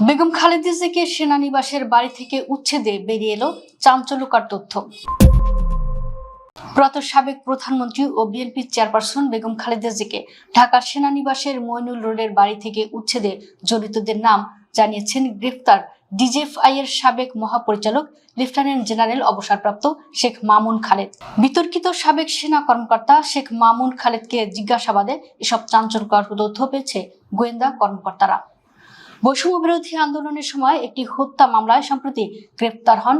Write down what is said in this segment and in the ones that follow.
বেগম খালেদা জিয়াকে সেনানিবাসের বাড়ি থেকে উচ্ছেদে বেরিয়ে এলো চাঞ্চল্যকর তথ্য। প্রয়াত সাবেক প্রধানমন্ত্রী ও বিএনপি চেয়ারপারসন বেগম খালেদা জিয়াকে ঢাকার সেনানিবাসের মইনুল রোডের বাড়ি থেকে উচ্ছেদে জড়িতদের নাম জানিয়েছেন গ্রেফতার ডিজিএফআই এর সাবেক মহাপরিচালক লেফটেন্যান্ট জেনারেল অবসরপ্রাপ্ত শেখ মামুন খালেদ। বিতর্কিত সাবেক সেনা কর্মকর্তা শেখ মামুন খালেদকে জিজ্ঞাসাবাদে এসব চাঞ্চল্যকর তথ্য পেয়েছে গোয়েন্দা কর্মকর্তারা। বৈষম্য বিরোধী আন্দোলনের সময় একটি হত্যা মামলায় সম্প্রতি গ্রেফতার হন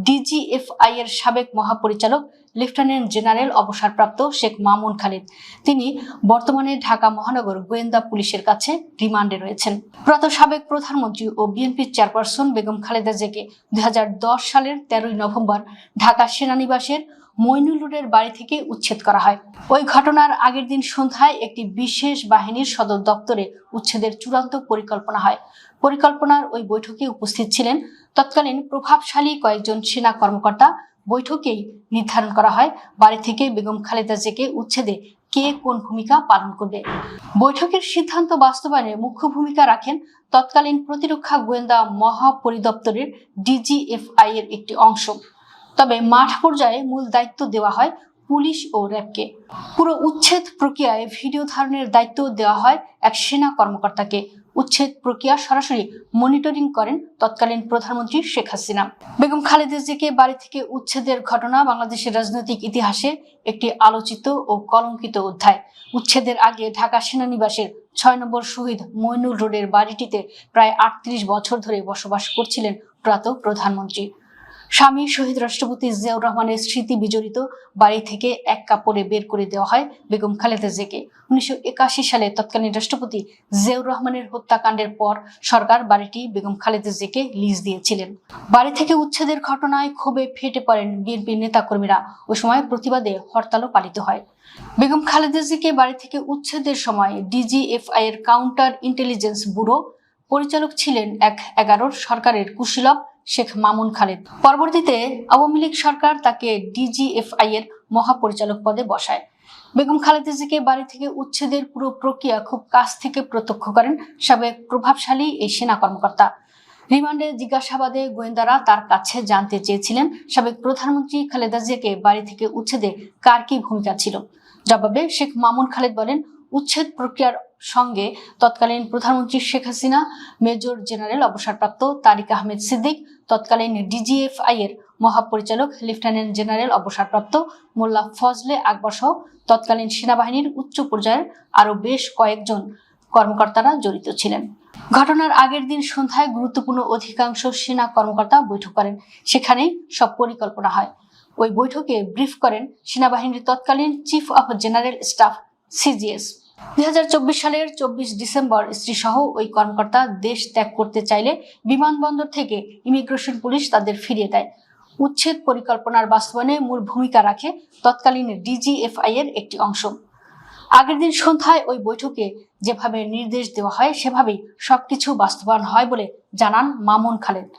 ডিজিএফআই এর সাবেক মহাপরিচালক লেফটেন্যান্ট জেনারেল অবসরপ্রাপ্ত শেখ মামুন খালেদ। তিনি বর্তমানে ঢাকা মহানগর গোয়েন্দা পুলিশের কাছে রিমান্ডে রয়েছেন। প্রয়াত সাবেক প্রধানমন্ত্রী ও বিএনপি চেয়ারপারসন বেগম খালেদা জিয়াকে 2010 সালের 13 নভেম্বর ঢাকা সেনানিবাসের মইনুল রোডের বাড়ি থেকে উচ্ছেদ করা হয়। ওই ঘটনার আগের দিন সন্ধ্যায় একটি বিশেষ বাহিনীর সদর দপ্তরে উচ্ছেদের চূড়ান্ত পরিকল্পনা হয়। পরিকল্পনার ওই বৈঠকে উপস্থিত ছিলেন তৎকালীন প্রভাবশালী কয়েকজন সেনা কর্মকর্তা। বৈঠকেই নির্ধারণ করা হয় বাড়ি থেকে বেগম খালেদা জিয়াকে উচ্ছেদে কে কোন ভূমিকা পালন করবে। বৈঠকের সিদ্ধান্ত বাস্তবায়নে মুখ্য ভূমিকা রাখেন তৎকালীন প্রতিরক্ষা গোয়েন্দা মহাপরিদপ্তরের ডিজিএফআই এর একটি অংশ। তবে মাঠ পর্যায়ে মূল দায়িত্ব দেওয়া হয় পুলিশ ও র্যাবকে। পুরো উচ্ছেদ প্রক্রিয়ায় ভিডিও ধারণের দায়িত্ব দেওয়া হয় এক সেনা কর্মকর্তাকে। উচ্ছেদ প্রক্রিয়া সরাসরি মনিটরিং করেন তৎকালীন প্রধানমন্ত্রী শেখ হাসিনা। বেগম খালেদা জিয়াকে বাড়ি থেকে উচ্ছেদের ঘটনা বাংলাদেশের রাজনৈতিক ইতিহাসে একটি আলোচিত ও কলঙ্কিত অধ্যায়। উচ্ছেদের আগে ঢাকা সেনানিবাসের 6 নম্বর শহীদ মইনুল রোডের বাড়িটিতে প্রায় 38 বছর ধরে বসবাস করছিলেন প্রয়াত প্রধানমন্ত্রী। স্বামী শহীদ রাষ্ট্রপতি জিয়াউর রহমানের স্মৃতি বিজড়িত বাড়ি থেকে এক কাপড়ে বের করে দেওয়া হয় বেগম খালেদা জিয়াকে। 1981 সালে তৎকালীন রাষ্ট্রপতি জিয়াউর রহমানের হত্যাকাণ্ডের পর সরকার বাড়িটি বেগম খালেদা জিয়াকে লিজ দিয়েছিলেন। বাড়ি থেকে উচ্ছেদের ঘটনায় ক্ষোভে ফেটে পড়েন বিএনপি নেতাকর্মীরা। ওই সময় প্রতিবাদে হরতালও পালিত হয়। বেগম খালেদা জিয়াকে বাড়ি থেকে উচ্ছেদের সময় ডিজিএফআই এর কাউন্টার ইন্টেলিজেন্স ব্যুরো পরিচালক ছিলেন 11 সরকারের কুশীলব শেখ মামুন খালেদ। পরবর্তীতে আওয়ামী লীগ সরকার তাকে ডিজিএফআই এর মহাপরিচালক পদে বসায়। বেগম খালেদা জিয়াকে বাড়ি থেকে উচ্ছেদের পুরো প্রক্রিয়া খুব কাছ থেকে প্রত্যক্ষ করেন সাবেক প্রভাবশালী এই সেনা কর্মকর্তা। রিমান্ডে জিজ্ঞাসাবাদে গোয়েন্দারা তার কাছে জানতে চেয়েছিলেন সাবেক প্রধানমন্ত্রী খালেদা জিয়াকে বাড়ি থেকে উচ্ছেদে কার কি ভূমিকা ছিল। জবাবে শেখ মামুন খালেদ বলেন, উচ্ছেদ প্রক্রিয়ার সঙ্গে তৎকালীন প্রধানমন্ত্রী শেখ হাসিনা, মেজর জেনারেল অবসরপ্রাপ্ত তারিক আহমেদ সিদ্দিক, তৎকালীন ডিজিএফআই এর মহাপরিচালক লেফটেন্যান্ট জেনারেল অবসরপ্রাপ্ত মোল্লা ফজলে আকবর সহ তৎকালীন সেনাবাহিনীর উচ্চ পর্যায়ের আরো বেশ কয়েকজন কর্মকর্তারা জড়িত ছিলেন। ঘটনার আগের দিন সন্ধ্যায় গুরুত্বপূর্ণ অধিকাংশ সেনা কর্মকর্তা বৈঠক করেন। সেখানেই সব পরিকল্পনা হয়। ওই বৈঠকে ব্রিফ করেন সেনাবাহিনীর তৎকালীন chief of general staff CGS. 2024 সালের 24 ডিসেম্বর স্ত্রীসহ ওই কর্মকর্তা দেশ ত্যাগ করতে চাইলে বিমানবন্দর থেকে ইমিগ্রেশন পুলিশ তাদের ফিরিয়ে দেয়। উচ্ছেদ পরিকল্পনার বাস্তবায়নে মূল ভূমিকা রাখে তৎকালীন ডিজিএফআই এর একটি অংশ। আগের দিন সন্ধ্যায় ওই বৈঠকে যেভাবে নির্দেশ দেওয়া হয় সেভাবেই সবকিছু বাস্তবায়ন হয় বলে জানান মামুন খালেদ।